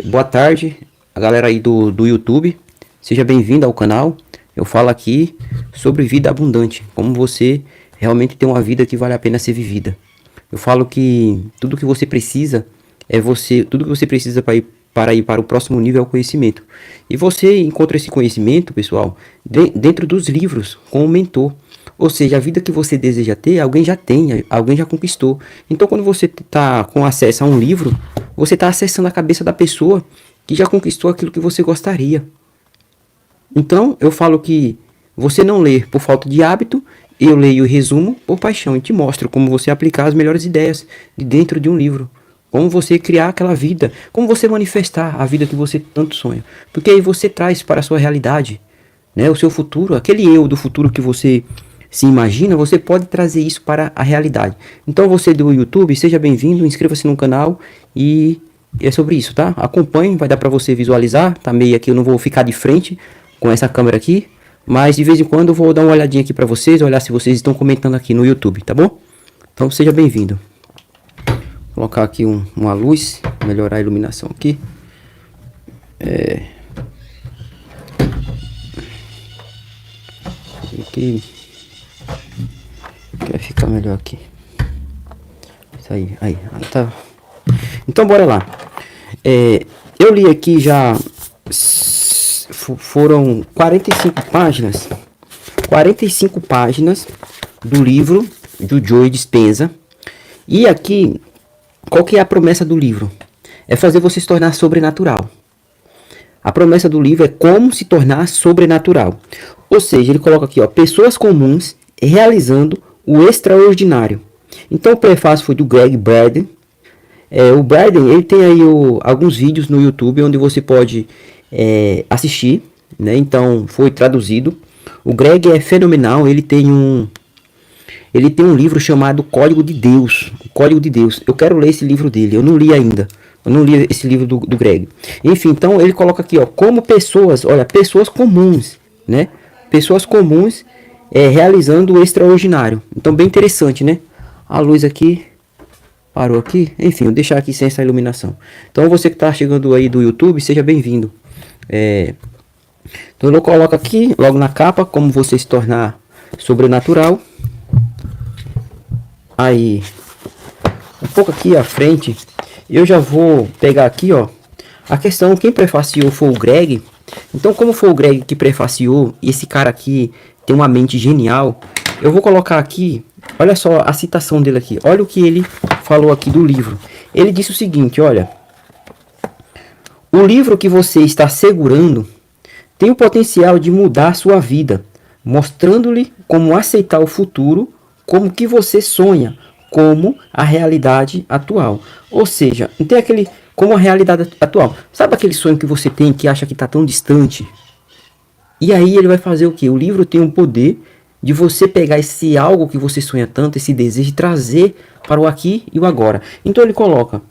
Boa tarde, a galera aí do YouTube. Seja bem-vindo ao canal. Eu falo aqui sobre vida abundante, como você realmente ter uma vida que vale a pena ser vivida. Eu falo que tudo que você precisa tudo que você precisa para ir para o próximo nível é o conhecimento. E você encontra esse conhecimento, pessoal, dentro dos livros, com um mentor. Ou seja, a vida que você deseja ter, alguém já tem, alguém já conquistou. Então, quando você está com acesso a um livro, você está acessando a cabeça da pessoa que já conquistou aquilo que você gostaria. Então, eu falo que você não lê por falta de hábito, eu leio e resumo por paixão e te mostro como você aplicar as melhores ideias de dentro de um livro. Como você criar aquela vida, como você manifestar a vida que você tanto sonha. Porque aí você traz para a sua realidade, né, o seu futuro, aquele eu do futuro que você se imagina, você pode trazer isso para a realidade. Então você do YouTube, seja bem-vindo, inscreva-se no canal e é sobre isso, tá? Acompanhe, vai dar para você visualizar, tá meio aqui, eu não vou ficar de frente com essa câmera aqui, mas de vez em quando eu vou dar uma olhadinha aqui para vocês, olhar se vocês estão comentando aqui no YouTube, tá bom? Então seja bem-vindo. Vou colocar aqui uma luz, melhorar a iluminação aqui. Aqui vai ficar melhor aqui. Isso aí tá. Então bora lá. Eu li aqui já foram 45 páginas do livro do Joe Dispenza. E aqui, qual que é a promessa do livro? É fazer você se tornar sobrenatural. A promessa do livro é como se tornar sobrenatural. Ou seja, ele coloca aqui, ó, pessoas comuns realizando o extraordinário. Então o prefácio foi do Greg Braden. O Braden, ele tem aí alguns vídeos no YouTube onde você pode assistir, né? Então foi traduzido. O Greg é fenomenal, ele tem um livro chamado Código de Deus. O Código de Deus. Eu quero ler esse livro dele, eu não li ainda. Eu não li esse livro do Greg. Enfim, então ele coloca aqui, ó, como pessoas comuns, né? Pessoas comuns realizando o extraordinário. Então bem interessante, né? A luz aqui parou aqui. Enfim, vou deixar aqui sem essa iluminação. Então você que está chegando aí do YouTube, seja bem-vindo. Então eu coloco aqui, logo na capa, como você se tornar sobrenatural. Aí, um pouco aqui à frente, eu já vou pegar aqui, ó, a questão, quem prefaciou foi o Greg. Então, como foi o Greg que prefaciou, e esse cara aqui tem uma mente genial, eu vou colocar aqui, olha só a citação dele aqui, olha o que ele falou aqui do livro. Ele disse o seguinte, olha: o livro que você está segurando tem o potencial de mudar sua vida, mostrando-lhe como aceitar o futuro, como que você sonha, como a realidade atual. Ou seja, não tem aquele como a realidade atual. Sabe aquele sonho que você tem que acha que está tão distante? E aí ele vai fazer o que? O livro tem o poder de você pegar esse algo que você sonha tanto, esse desejo, e trazer para o aqui e o agora. Então ele coloca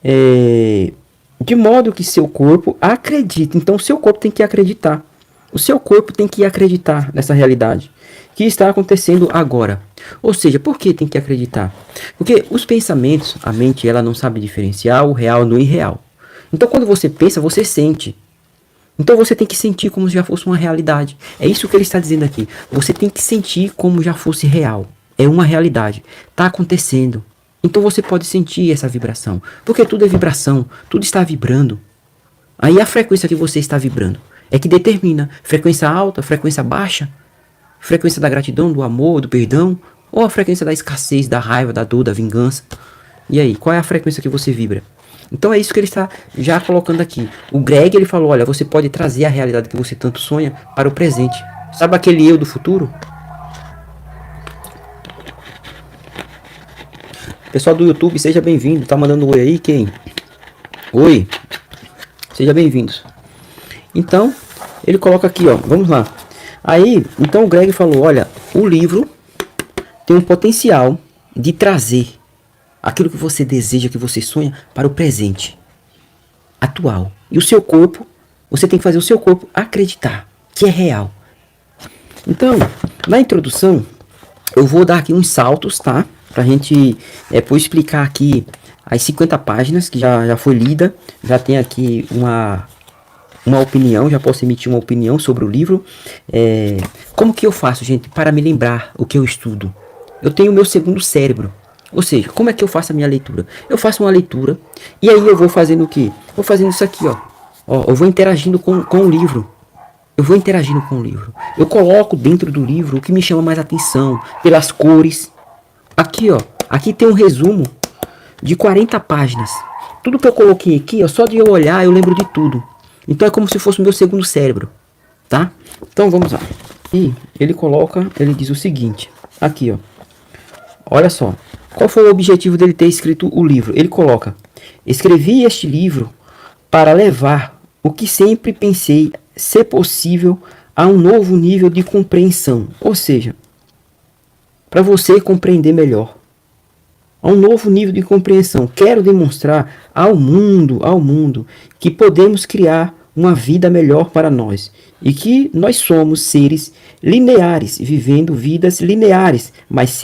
de modo que seu corpo acredite. Então seu corpo tem que acreditar. O seu corpo tem que acreditar nessa realidade que está acontecendo agora. Ou seja, por que tem que acreditar? Porque os pensamentos, a mente, ela não sabe diferenciar o real do irreal. Então quando você pensa, você sente. Então você tem que sentir como se já fosse uma realidade. É isso que ele está dizendo aqui. Você tem que sentir como já fosse real. É uma realidade. Está acontecendo. Então você pode sentir essa vibração. Porque tudo é vibração. Tudo está vibrando. Aí a frequência que você está vibrando é que determina frequência alta, frequência baixa, frequência da gratidão, do amor, do perdão, ou a frequência da escassez, da raiva, da dor, da vingança. E aí, qual é a frequência que você vibra? Então é isso que ele está já colocando aqui. O Greg, ele falou, olha, você pode trazer a realidade que você tanto sonha para o presente. Sabe aquele eu do futuro? Pessoal do YouTube, seja bem-vindo. Tá mandando oi aí, quem? Oi. Seja bem-vindos. Então, ele coloca aqui, ó, vamos lá. Aí, então o Greg falou, olha, o livro tem um potencial de trazer aquilo que você deseja, que você sonha, para o presente atual. E o seu corpo, você tem que fazer o seu corpo acreditar que é real. Então, na introdução, eu vou dar aqui uns saltos, tá? Pra gente explicar aqui as 50 páginas que já foi lida, já tem aqui uma opinião, já posso emitir uma opinião sobre o livro. Como que eu faço, gente, para me lembrar o que eu estudo? Eu tenho o meu segundo cérebro. Ou seja, como é que eu faço a minha leitura? Eu faço uma leitura e aí eu vou fazendo o quê? Vou fazendo isso aqui, ó. Eu vou interagindo com o livro. Eu vou interagindo com o livro. Eu coloco dentro do livro o que me chama mais atenção, pelas cores. Aqui, ó. Aqui tem um resumo de 40 páginas. Tudo que eu coloquei aqui, ó, só de eu olhar, eu lembro de tudo. Então é como se fosse o meu segundo cérebro, tá? Então vamos lá. E ele diz o seguinte, aqui, ó. Olha só. Qual foi o objetivo dele ter escrito o livro? Ele coloca: escrevi este livro para levar o que sempre pensei ser possível a um novo nível de compreensão. Ou seja, para você compreender melhor. A um novo nível de compreensão. Quero demonstrar ao mundo, que podemos criar uma vida melhor para nós. E que nós somos seres lineares, vivendo vidas lineares. Mas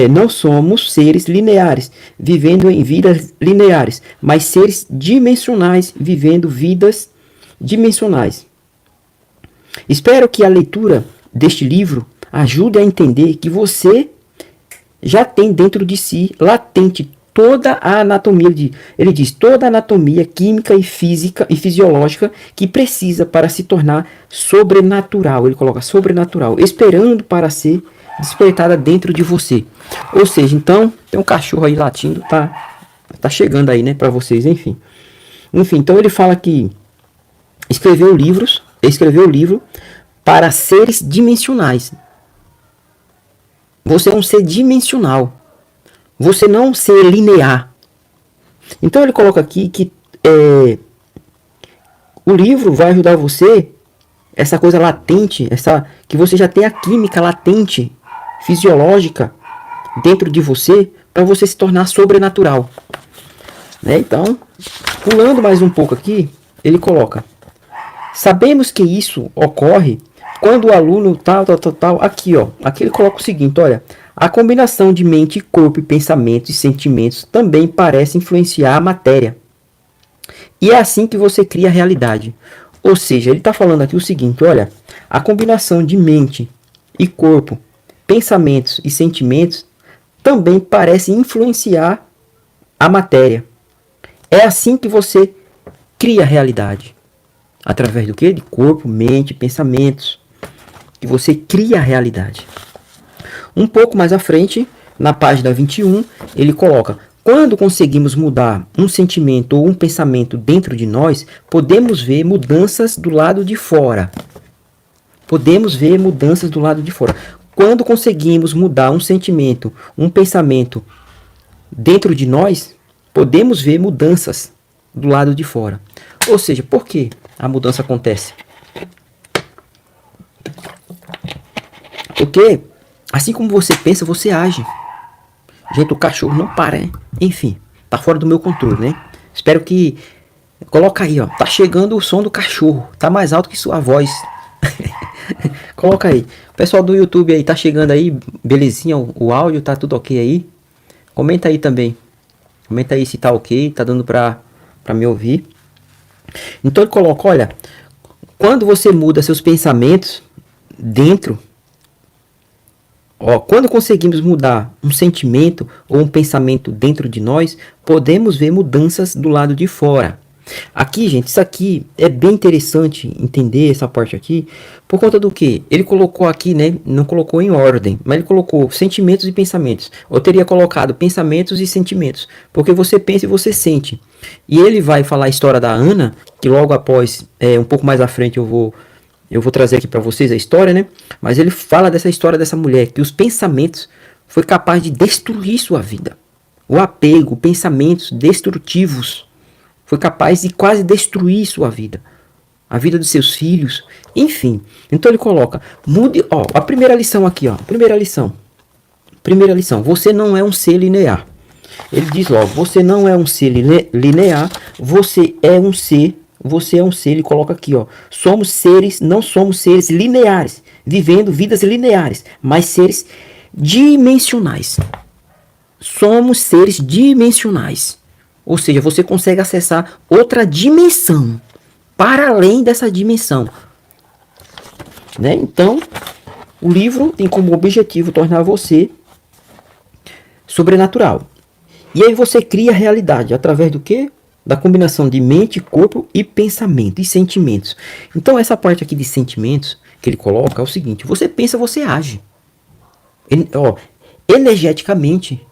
não somos seres lineares, vivendo em vidas lineares. Mas seres dimensionais, vivendo vidas dimensionais. Espero que a leitura deste livro ajude a entender que você já tem dentro de si latente toda a anatomia, ele diz, toda a anatomia química e física e fisiológica que precisa para se tornar sobrenatural. Ele coloca sobrenatural, esperando para ser despertada dentro de você. Ou seja, então, tem um cachorro aí latindo, tá chegando aí, né, para vocês, enfim. Então ele fala que escreveu o livro para seres dimensionais. Você é um ser dimensional. Você não é um ser linear. Então ele coloca aqui que o livro vai ajudar você, essa coisa latente, que você já tem a química latente, fisiológica, dentro de você, para você se tornar sobrenatural. Né? Então, pulando mais um pouco aqui, ele coloca: sabemos que isso ocorre quando o aluno tal. Aqui, ó. Aqui ele coloca o seguinte, olha. A combinação de mente, corpo, pensamentos e sentimentos também parece influenciar a matéria. E é assim que você cria a realidade. Ou seja, ele está falando aqui o seguinte, olha. A combinação de mente e corpo, pensamentos e sentimentos também parece influenciar a matéria. É assim que você cria a realidade. Através do quê? De corpo, mente, pensamentos. Que você cria a realidade. Um pouco mais à frente, na página 21, ele coloca: quando conseguimos mudar um sentimento ou um pensamento dentro de nós, podemos ver mudanças do lado de fora. Podemos ver mudanças do lado de fora. Quando conseguimos mudar um sentimento, um pensamento dentro de nós, podemos ver mudanças do lado de fora. Ou seja, por que a mudança acontece? Porque assim como você pensa, você age. Gente, o cachorro não para, né? Enfim, tá fora do meu controle, né? Espero que... Coloca aí, ó. Tá chegando o som do cachorro. Tá mais alto que sua voz. Coloca aí. O pessoal do YouTube aí, tá chegando aí. Belezinha, o áudio tá tudo ok aí. Comenta aí também. Comenta aí se tá ok, tá dando pra me ouvir. Então ele coloca, olha. Quando você muda seus pensamentos dentro... quando conseguimos mudar um sentimento ou um pensamento dentro de nós, podemos ver mudanças do lado de fora. Aqui, gente, isso aqui é bem interessante entender essa parte aqui, por conta do que? Ele colocou aqui, né? Não colocou em ordem, mas ele colocou sentimentos e pensamentos. Eu teria colocado pensamentos e sentimentos, porque você pensa e você sente. E ele vai falar a história da Ana, que logo após, um pouco mais à frente eu vou trazer aqui para vocês a história, né? Mas ele fala dessa história dessa mulher, que os pensamentos foi capaz de destruir sua vida. O apego, pensamentos destrutivos, foi capaz de quase destruir sua vida. A vida dos seus filhos, enfim. Então ele coloca, mude, a primeira lição aqui, primeira lição. Você não é um ser linear. Ele diz, você não é um ser linear, você é um ser, ele coloca aqui, não somos seres lineares, vivendo vidas lineares, mas seres dimensionais. Somos seres dimensionais. Ou seja, você consegue acessar outra dimensão, para além dessa dimensão, né? Então, o livro tem como objetivo tornar você sobrenatural. E aí você cria a realidade através do quê? Da combinação de mente, corpo e pensamento e sentimentos. Então essa parte aqui de sentimentos que ele coloca é o seguinte: você pensa, você age. Energeticamente,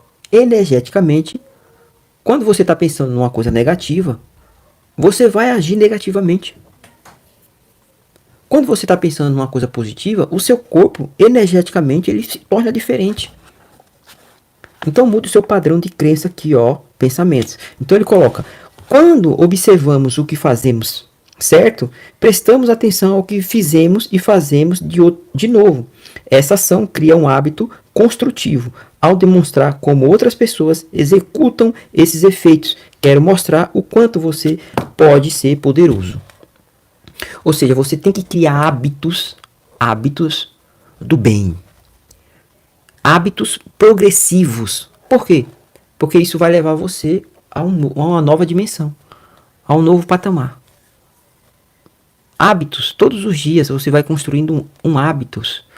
quando você está pensando numa coisa negativa, você vai agir negativamente. Quando você está pensando numa coisa positiva, o seu corpo, energeticamente, ele se torna diferente. Então muda o seu padrão de crença aqui, ó, pensamentos. Então ele coloca: quando observamos o que fazemos certo, prestamos atenção ao que fizemos e fazemos de novo. Essa ação cria um hábito construtivo. Ao demonstrar como outras pessoas executam esses efeitos, quero mostrar o quanto você pode ser poderoso. Ou seja, você tem que criar hábitos do bem. Hábitos progressivos. Por quê? Porque isso vai levar você a uma nova dimensão, a um novo patamar. Hábitos, todos os dias você vai construindo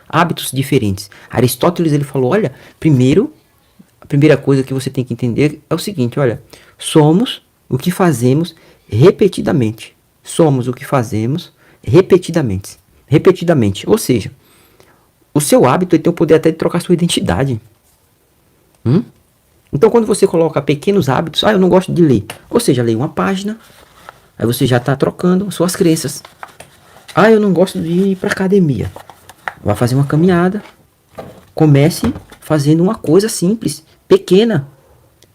hábitos diferentes. Aristóteles ele falou: olha, a primeira coisa que você tem que entender é o seguinte: olha, somos o que fazemos repetidamente. Somos o que fazemos repetidamente. Ou seja, o seu hábito tem o poder até de trocar sua identidade. Então quando você coloca pequenos hábitos, eu não gosto de ler. Ou seja, leia uma página, aí você já está trocando suas crenças. Eu não gosto de ir para academia. Vai fazer uma caminhada. Comece fazendo uma coisa simples, pequena.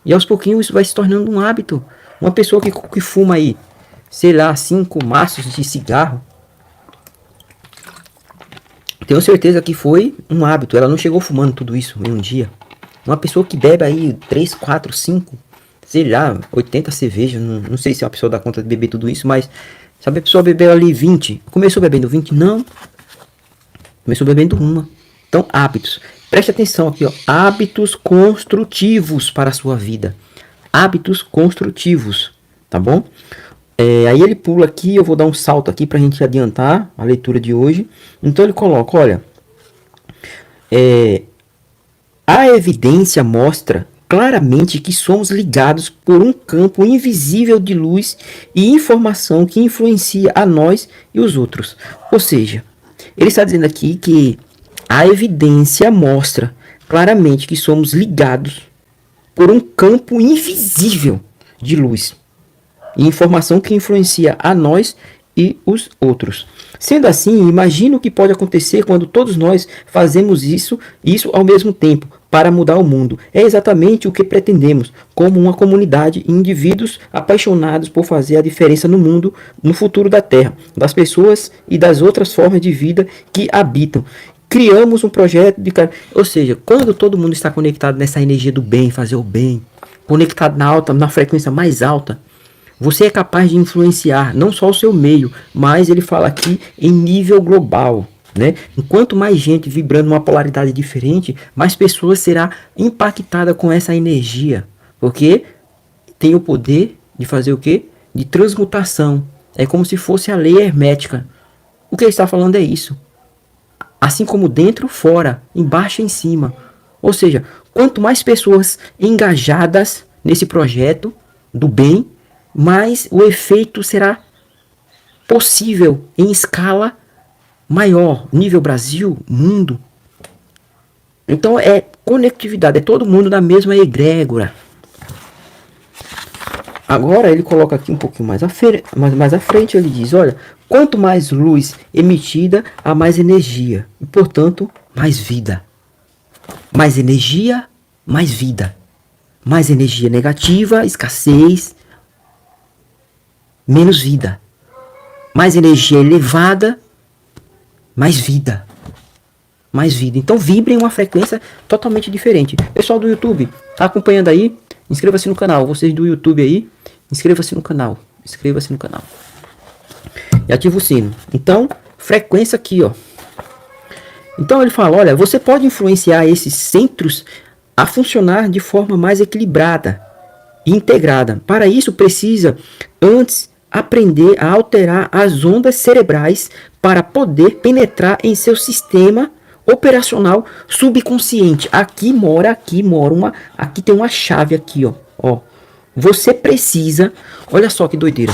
E aos pouquinhos isso vai se tornando um hábito. Uma pessoa que fuma aí, sei lá, 5 maços de cigarro, tenho certeza que foi um hábito. Ela não chegou fumando tudo isso em um dia. Uma pessoa que bebe aí 3, 4, 5, sei lá, 80 cervejas. Não sei se uma pessoa dá conta de beber tudo isso, mas sabe, a pessoa bebeu ali 20. Começou bebendo 20? Não. Começou bebendo uma. Então, hábitos. Preste atenção aqui, ó. Hábitos construtivos para a sua vida. Hábitos construtivos. Tá bom? Aí ele pula aqui, eu vou dar um salto aqui para a gente adiantar a leitura de hoje. Então ele coloca, olha, a evidência mostra claramente que somos ligados por um campo invisível de luz e informação que influencia a nós e os outros. Ou seja, ele está dizendo aqui que a evidência mostra claramente que somos ligados por um campo invisível de luz e informação que influencia a nós e os outros. Sendo assim, imagine o que pode acontecer quando todos nós fazemos isso ao mesmo tempo para mudar o mundo. É exatamente o que pretendemos, como uma comunidade e indivíduos apaixonados por fazer a diferença no mundo, no futuro da Terra, das pessoas e das outras formas de vida que habitam. Criamos um projeto de... Ou seja, quando todo mundo está conectado nessa energia do bem, fazer o bem, conectado na frequência mais alta, você é capaz de influenciar não só o seu meio, mas ele fala aqui em nível global, né? Enquanto mais gente vibrando uma polaridade diferente, mais pessoas será impactada com essa energia, porque tem o poder de fazer o quê? De transmutação. É como se fosse a lei hermética. O que ele está falando é isso. Assim como dentro, fora, embaixo e em cima. Ou seja, quanto mais pessoas engajadas nesse projeto do bem, mas o efeito será possível em escala maior, nível Brasil, mundo. Então é conectividade, é todo mundo na mesma egrégora. Agora ele coloca aqui um pouquinho mais à frente, ele diz, olha, quanto mais luz emitida, há mais energia, e portanto, mais vida. Mais energia, mais vida. Mais energia negativa, escassez, menos vida. Mais energia elevada, mais vida. Mais vida. Então vibre em uma frequência totalmente diferente. Pessoal do YouTube, tá acompanhando aí? Inscreva-se no canal. Vocês do YouTube aí, inscreva-se no canal. Inscreva-se no canal. E ativa o sino. Então, frequência aqui, ó. Então ele fala, olha, você pode influenciar esses centros a funcionar de forma mais equilibrada integrada. Para isso, precisa antes aprender a alterar as ondas cerebrais para poder penetrar em seu sistema operacional subconsciente. Aqui tem uma chave aqui, ó. Você precisa, olha só que doideira.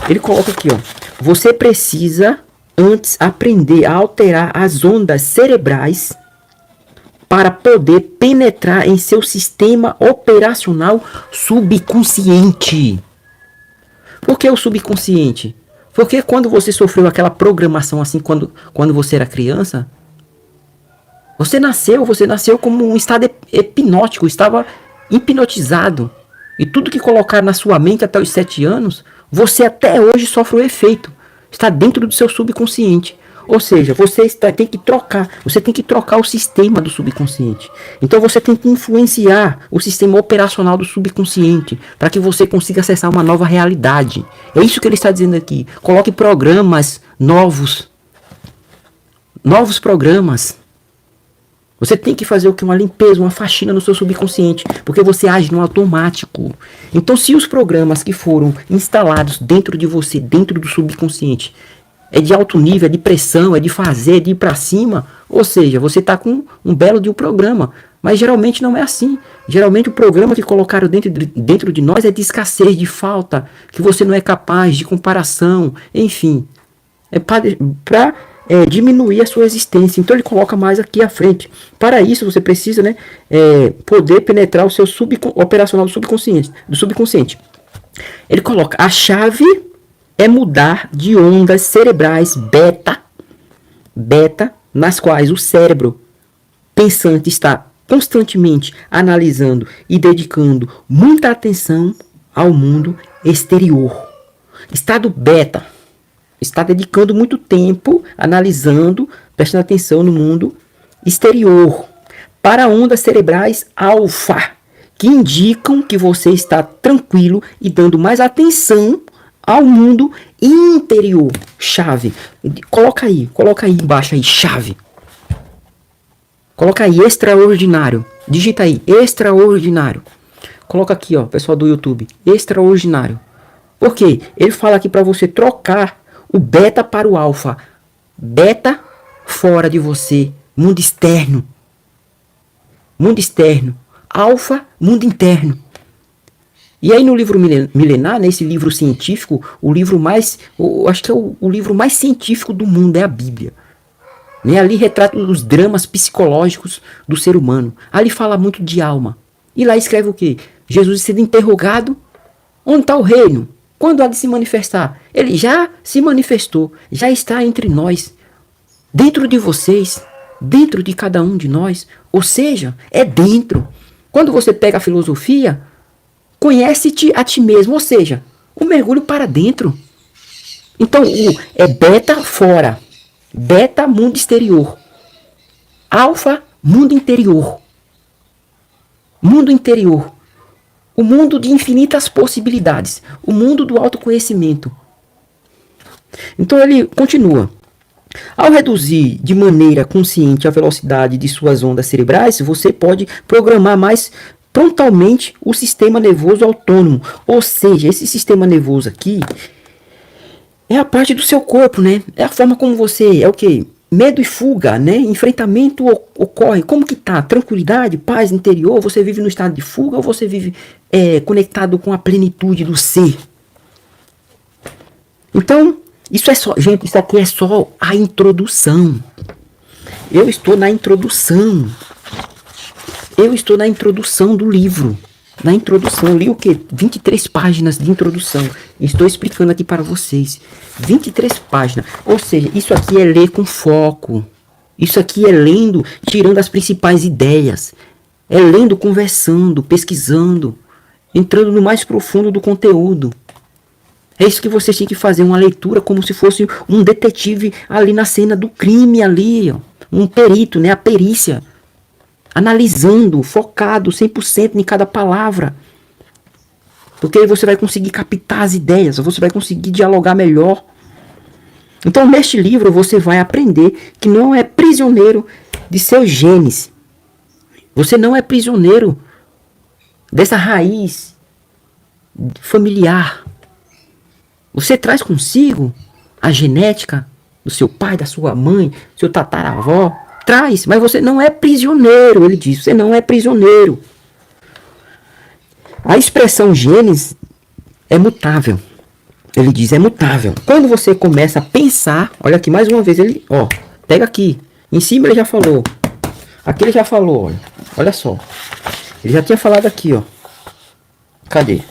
Ele coloca aqui, ó. Você precisa antes aprender a alterar as ondas cerebrais para poder penetrar em seu sistema operacional subconsciente. Por que o subconsciente? Porque quando você sofreu aquela programação assim, quando você era criança, você nasceu como um estado hipnótico, estava hipnotizado. E tudo que colocar na sua mente até os 7 anos, você até hoje sofre o efeito. Está dentro do seu subconsciente. Ou seja, você tem que trocar o sistema do subconsciente. Então você tem que influenciar o sistema operacional do subconsciente para que você consiga acessar uma nova realidade. É isso que ele está dizendo aqui. Coloque programas novos. Novos programas. Você tem que fazer o que? Uma limpeza, uma faxina no seu subconsciente, porque você age no automático. Então, se os programas que foram instalados dentro de você, dentro do subconsciente, é de alto nível, é de pressão, é de fazer, é de ir para cima, ou seja, você está com um belo de um programa. Mas geralmente não é assim. Geralmente o programa que colocaram dentro de nós é de escassez, de falta, que você não é capaz, de comparação, enfim. É para diminuir a sua existência. Então ele coloca mais aqui à frente. Para isso você precisa, poder penetrar o seu operacional do subconsciente. Ele coloca: a chave é mudar de ondas cerebrais beta, nas quais o cérebro pensante está constantemente analisando e dedicando muita atenção ao mundo exterior. Estado beta está dedicando muito tempo analisando, prestando atenção no mundo exterior. Para ondas cerebrais alfa, que indicam que você está tranquilo e dando mais atenção ao mundo interior. Chave. Coloca aí embaixo aí, chave. Coloca aí, extraordinário. Digita aí, extraordinário. Coloca aqui, ó, pessoal do YouTube, extraordinário. Por quê? Ele fala aqui para você trocar o beta para o alfa. Beta fora de você, mundo externo. Mundo externo. Alfa, mundo interno. E aí no livro milenar, nesse livro científico, acho que é o livro mais científico do mundo, é a Bíblia. Ali retrata os dramas psicológicos do ser humano. Ali fala muito de alma. E lá escreve o quê? Jesus sendo interrogado. Onde está o reino? Quando há de se manifestar? Ele já se manifestou, já está entre nós, dentro de vocês, dentro de cada um de nós. Ou seja, é dentro. Quando você pega a filosofia, conhece-te a ti mesmo, ou seja, o mergulho para dentro. Então, é beta fora, beta mundo exterior, alfa mundo interior. Mundo interior. O mundo de infinitas possibilidades. O mundo do autoconhecimento. Então ele continua. Ao reduzir de maneira consciente a velocidade de suas ondas cerebrais, você pode programar mais prontamente o sistema nervoso autônomo. Ou seja, esse sistema nervoso aqui é a parte do seu corpo, né? É a forma como você... É o quê? Medo e fuga, né? Enfrentamento ocorre. Como que tá? Tranquilidade, paz interior? Você vive no estado de fuga ou você vive conectado com a plenitude do ser? Então, isso é só... Gente, isso aqui é só a introdução. Eu estou na introdução. Eu estou na introdução do livro. Na introdução, li o quê? 23 páginas de introdução. Estou explicando aqui para vocês. 23 páginas. Ou seja, isso aqui é ler com foco. Isso aqui é lendo, tirando as principais ideias. É lendo, conversando, pesquisando. Entrando no mais profundo do conteúdo. É isso que vocês têm que fazer. Uma leitura como se fosse um detetive ali na cena do crime ali. Ó. Um perito, né? A perícia. Analisando, focado 100% em cada palavra. Porque aí você vai conseguir captar as ideias, você vai conseguir dialogar melhor. Então, neste livro, você vai aprender que não é prisioneiro de seus genes. Você não é prisioneiro dessa raiz familiar. Você traz consigo a genética do seu pai, da sua mãe, do seu tataravó. Traz, mas você não é prisioneiro, ele diz. Você não é prisioneiro. A expressão genes é mutável. Ele diz, é mutável. Quando você começa a pensar, olha aqui mais uma vez, ele, ó, pega aqui. Em cima ele já falou. Aqui ele já falou, olha. Olha só. Ele já tinha falado aqui, ó. Cadê?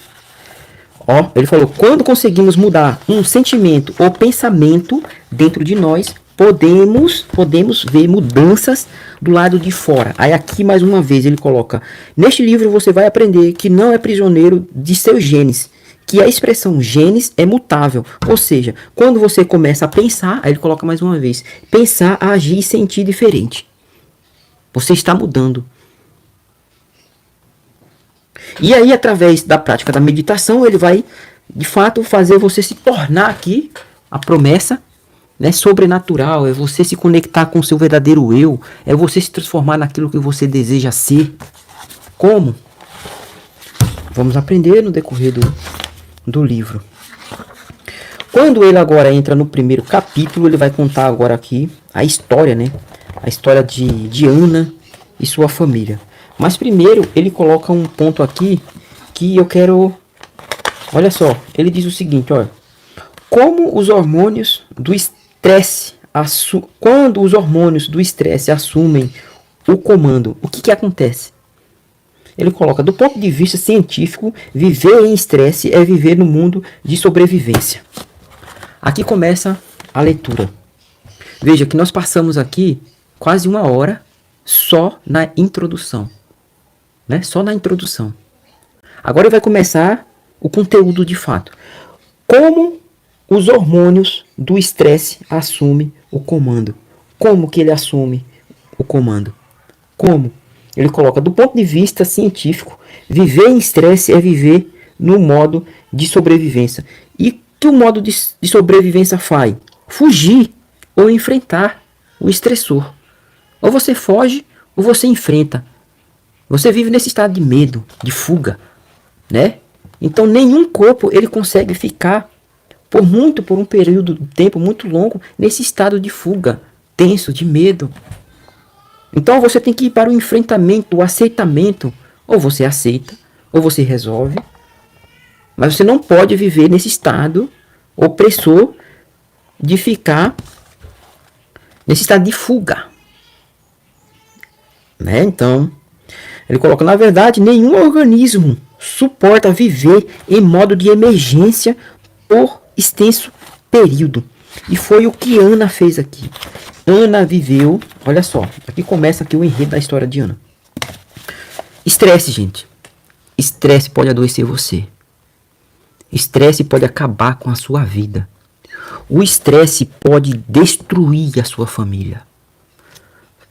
Ó, ele falou, quando conseguimos mudar um sentimento ou pensamento dentro de nós, podemos ver mudanças do lado de fora. Aí aqui mais uma vez ele coloca, neste livro você vai aprender que não é prisioneiro de seus genes, que a expressão genes é mutável. Ou seja, quando você começa a pensar, aí ele coloca mais uma vez, pensar, agir e sentir diferente. Você está mudando. E aí, através da prática da meditação, ele vai, de fato, fazer você se tornar aqui, a promessa, né, sobrenatural, é você se conectar com o seu verdadeiro eu, é você se transformar naquilo que você deseja ser. Como? Vamos aprender no decorrer do livro. Quando ele agora entra no primeiro capítulo, ele vai contar agora aqui a história, né? A história de Ana e sua família. Mas primeiro ele coloca um ponto aqui que eu quero... Olha só, ele diz o seguinte, olha. Como os hormônios do estresse... Quando os hormônios do estresse assumem o comando, o que acontece? Ele coloca, do ponto de vista científico, viver em estresse é viver no mundo de sobrevivência. Aqui começa a leitura. Veja que nós passamos aqui quase 1 hora só na introdução. Né? Só na introdução. Agora vai começar o conteúdo de fato. Como os hormônios do estresse assumem o comando? Como que ele assume o comando? Como? Ele coloca, do ponto de vista científico, viver em estresse é viver no modo de sobrevivência. E que o modo de sobrevivência faz? Fugir ou enfrentar o estressor. Ou você foge ou você enfrenta. Você vive nesse estado de medo, de fuga, né? Então nenhum corpo ele consegue ficar por um período de tempo muito longo nesse estado de fuga, tenso, de medo. Então você tem que ir para o enfrentamento, o aceitamento. Ou você aceita, ou você resolve. Mas você não pode viver nesse estado opressor de ficar nesse estado de fuga, né? Então ele coloca, na verdade, nenhum organismo suporta viver em modo de emergência por extenso período. E foi o que Ana fez aqui. Ana viveu, olha só, aqui começa aqui o enredo da história de Ana. Estresse, gente. Estresse pode adoecer você. Estresse pode acabar com a sua vida. O estresse pode destruir a sua família.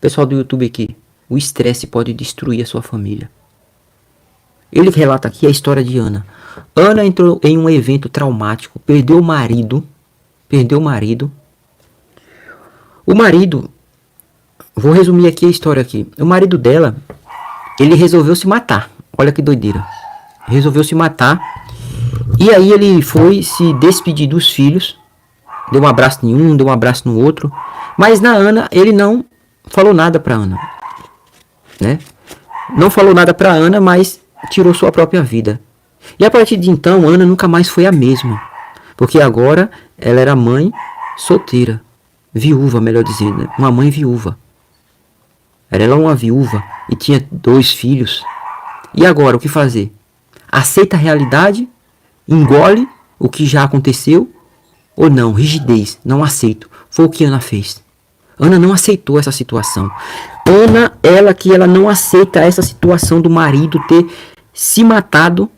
Pessoal do YouTube aqui, o estresse pode destruir a sua família. Ele relata aqui a história de Ana. Ana entrou em um evento traumático, perdeu o marido. O marido, vou resumir aqui a história aqui. O marido dela, ele resolveu se matar. Olha que doideira. Resolveu se matar. E aí ele foi se despedir dos filhos. Deu um abraço em um, deu um abraço no outro. Mas na Ana, ele não falou nada para Ana, né? Não falou nada para Ana, mas tirou sua própria vida. E a partir de então, Ana nunca mais foi a mesma. Porque agora ela era mãe solteira. Viúva, melhor dizendo, né? Uma mãe viúva. Ela era uma viúva e tinha 2 filhos. E agora, o que fazer? Aceita a realidade? Engole o que já aconteceu? Ou não? Rigidez. Não aceito. Foi o que Ana fez. Ana não aceitou essa situação. Ana, ela não aceita essa situação do marido ter se matado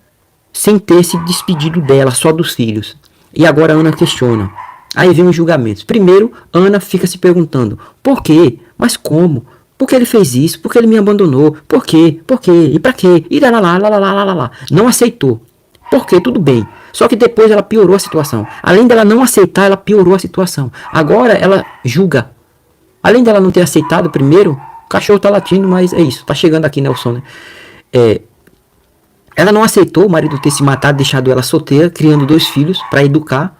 sem ter se despedido dela, só dos filhos. E agora Ana questiona. Aí vem os julgamentos. Primeiro, Ana fica se perguntando, por quê? Mas como? Por que ele fez isso? Por que ele me abandonou? Por quê? Por quê? E pra quê? E lá, lá, lá, lá, lá, lá, lá. Não aceitou. Por quê? Tudo bem. Só que depois ela piorou a situação. Além dela não aceitar, ela piorou a situação. Agora ela julga. Além dela não ter aceitado primeiro, o cachorro tá latindo, mas é isso. Tá chegando aqui, Nelson, né? Ela não aceitou o marido ter se matado, deixado ela solteira, criando 2 filhos para educar.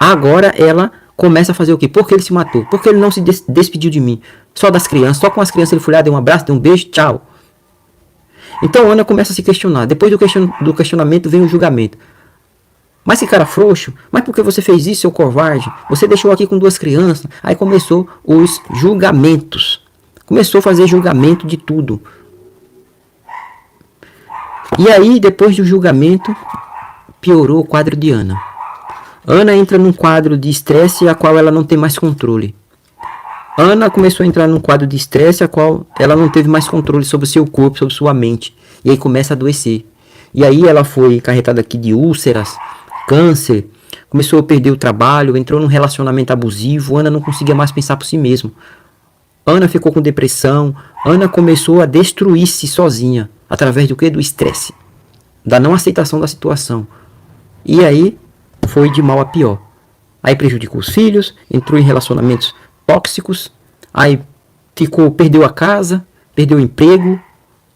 Agora ela começa a fazer o quê? Por que ele se matou? Porque ele não se despediu de mim. Só das crianças. Só com as crianças ele foi lá, deu um abraço, deu um beijo, tchau. Então Ana começa a se questionar. Depois do questionamento vem o julgamento. Mas que cara frouxo. Mas por que você fez isso, seu covarde? Você deixou aqui com 2 crianças. Aí começou os julgamentos. Começou a fazer julgamento de tudo. E aí, depois do julgamento, piorou o quadro de Ana. Ana entra num quadro de estresse a qual ela não tem mais controle. Ana começou a entrar num quadro de estresse a qual ela não teve mais controle sobre o seu corpo, sobre sua mente. E aí começa a adoecer. E aí ela foi carretada aqui de úlceras, câncer, começou a perder o trabalho, entrou num relacionamento abusivo. Ana não conseguia mais pensar por si mesma. Ana ficou com depressão. Ana começou a destruir-se sozinha. Através do quê? Do estresse. Da não aceitação da situação. E aí foi de mal a pior. Aí prejudicou os filhos, entrou em relacionamentos tóxicos, aí perdeu a casa, perdeu o emprego,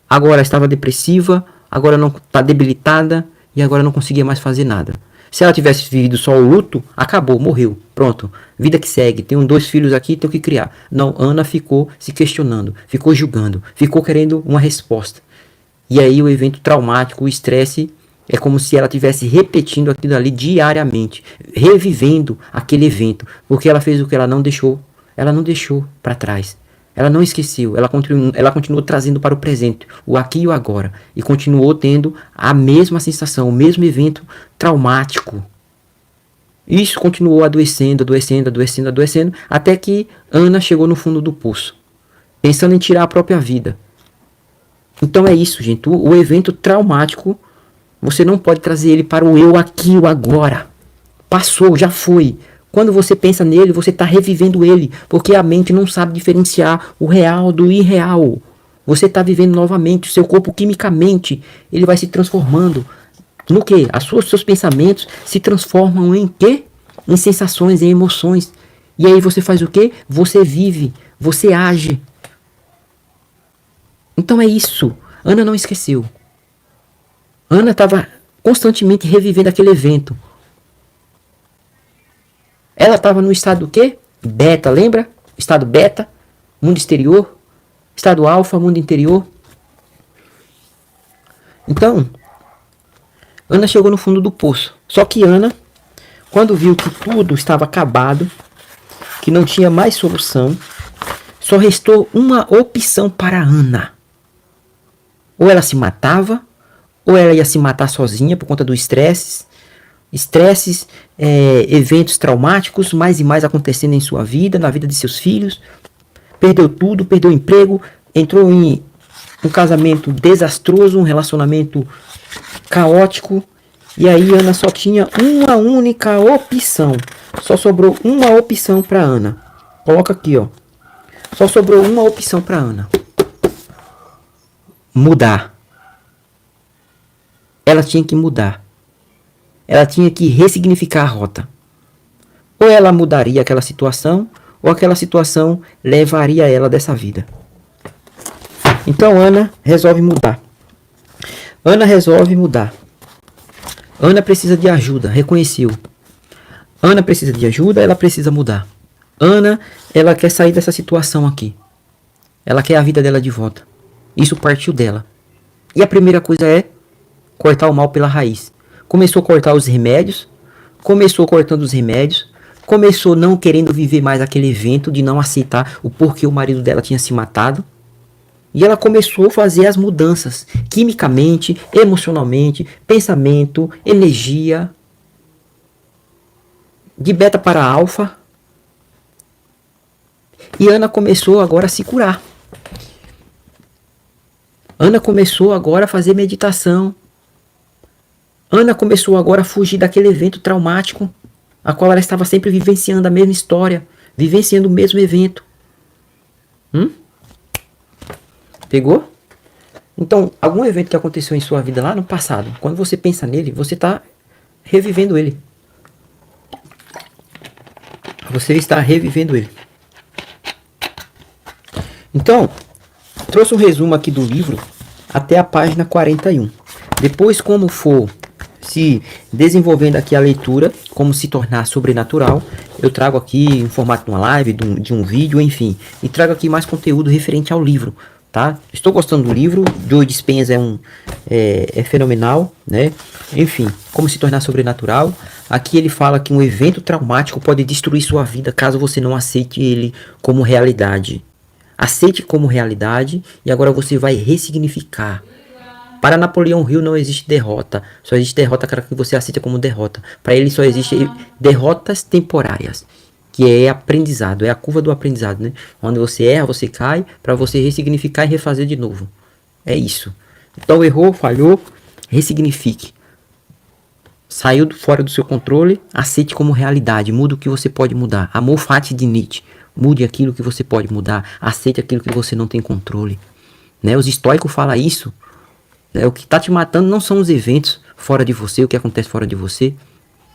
agora estava depressiva, agora não está debilitada e agora não conseguia mais fazer nada. Se ela tivesse vivido só o luto, acabou, morreu, pronto, vida que segue, tenho 2 filhos aqui, tenho que criar. Não, Ana ficou se questionando, ficou julgando, ficou querendo uma resposta. E aí o evento traumático, o estresse, é como se ela estivesse repetindo aquilo ali diariamente, revivendo aquele evento, porque ela fez o que ela não deixou para trás. Ela não esqueceu, ela continuou trazendo para o presente, o aqui e o agora, e continuou tendo a mesma sensação, o mesmo evento traumático. Isso continuou adoecendo, até que Ana chegou no fundo do poço, pensando em tirar a própria vida. Então é isso, gente, o evento traumático, você não pode trazer ele para o eu aqui e o agora. Passou, já foi. Quando você pensa nele, você está revivendo ele, porque a mente não sabe diferenciar o real do irreal. Você está vivendo novamente, o seu corpo quimicamente, ele vai se transformando. No que? Seus pensamentos se transformam em quê? Em sensações, em emoções. E aí você faz o quê? Você vive, você age. Então é isso. Ana não esqueceu. Ana estava constantemente revivendo aquele evento. Ela estava no estado do quê? Beta, lembra? Estado beta, mundo exterior. Estado alfa, mundo interior. Então, Ana chegou no fundo do poço. Só que Ana, quando viu que tudo estava acabado, que não tinha mais solução, só restou uma opção para Ana. Ou ela se matava, ou ela ia se matar sozinha por conta do estresse. Eventos traumáticos, mais e mais acontecendo em sua vida, na vida de seus filhos. Perdeu tudo, perdeu o emprego, entrou em um casamento desastroso, um relacionamento caótico. E aí Ana só tinha uma única opção. Só sobrou uma opção para Ana. Coloca aqui, ó. Só sobrou uma opção para Ana. Mudar. Ela tinha que mudar. Ela tinha que ressignificar a rota. Ou ela mudaria aquela situação, ou aquela situação levaria ela dessa vida. Então Ana resolve mudar. Ana resolve mudar. Ana precisa de ajuda, reconheceu. Ana precisa de ajuda, ela precisa mudar. Ana, ela quer sair dessa situação aqui. Ela quer a vida dela de volta. Isso partiu dela. E a primeira coisa é cortar o mal pela raiz. Começou a cortar os remédios. Começou cortando os remédios. Começou não querendo viver mais aquele evento de não aceitar o porquê o marido dela tinha se matado. E ela começou a fazer as mudanças. Quimicamente, emocionalmente, pensamento, energia. De beta para alfa. E Ana começou agora a se curar. Ana começou agora a fazer meditação. Ana começou agora a fugir daquele evento traumático, a qual ela estava sempre vivenciando a mesma história, vivenciando o mesmo evento. Pegou? Então, algum evento que aconteceu em sua vida lá no passado, quando você pensa nele, você está revivendo ele. Você está revivendo ele. Então, trouxe um resumo aqui do livro até a página 41. Depois, como for se desenvolvendo aqui a leitura, como se tornar sobrenatural, eu trago aqui em formato de uma live, de um vídeo, enfim, e trago aqui mais conteúdo referente ao livro, tá? Estou gostando do livro, Joe Dispenza é fenomenal, né? Enfim, como se tornar sobrenatural. Aqui ele fala que um evento traumático pode destruir sua vida caso você não aceite ele como realidade. Aceite como realidade e agora você vai ressignificar. Para Napoleão Hill não existe derrota. Só existe derrota aquela que você aceita como derrota. Para ele só existe derrotas temporárias. Que é aprendizado. É a curva do aprendizado, né? Onde você erra, você cai. Para você ressignificar e refazer de novo. É isso. Então errou, falhou. Ressignifique. Saiu fora do seu controle. Aceite como realidade. Muda o que você pode mudar. Amor fati de Nietzsche. Mude aquilo que você pode mudar. Aceite aquilo que você não tem controle. Né? Os estoicos falam isso. O que está te matando não são os eventos fora de você, o que acontece fora de você.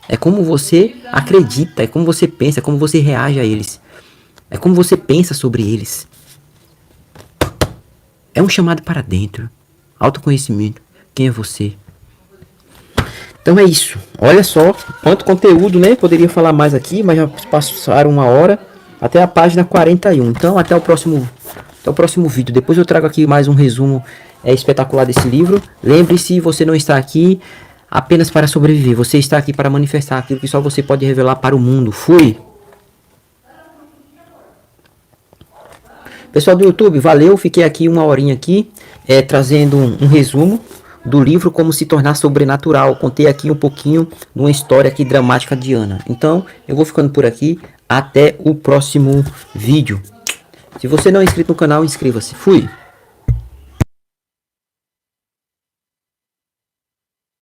É como você acredita, é como você pensa, é como você reage a eles. É como você pensa sobre eles. É um chamado para dentro. Autoconhecimento. Quem é você? Então é isso. Olha só quanto conteúdo, né? Poderia falar mais aqui, mas já passaram 1 hora. Até a página 41. Então até o próximo vídeo. Depois eu trago aqui mais um resumo espetacular desse livro. Lembre-se, você não está aqui apenas para sobreviver. Você está aqui para manifestar aquilo que só você pode revelar para o mundo. Fui! Pessoal do YouTube, valeu. Fiquei aqui 1 horinha aqui, trazendo um resumo do livro Como se tornar sobrenatural. Contei aqui um pouquinho de uma história aqui dramática de Ana. Então, eu vou ficando por aqui. Até o próximo vídeo. Se você não é inscrito no canal, inscreva-se. Fui!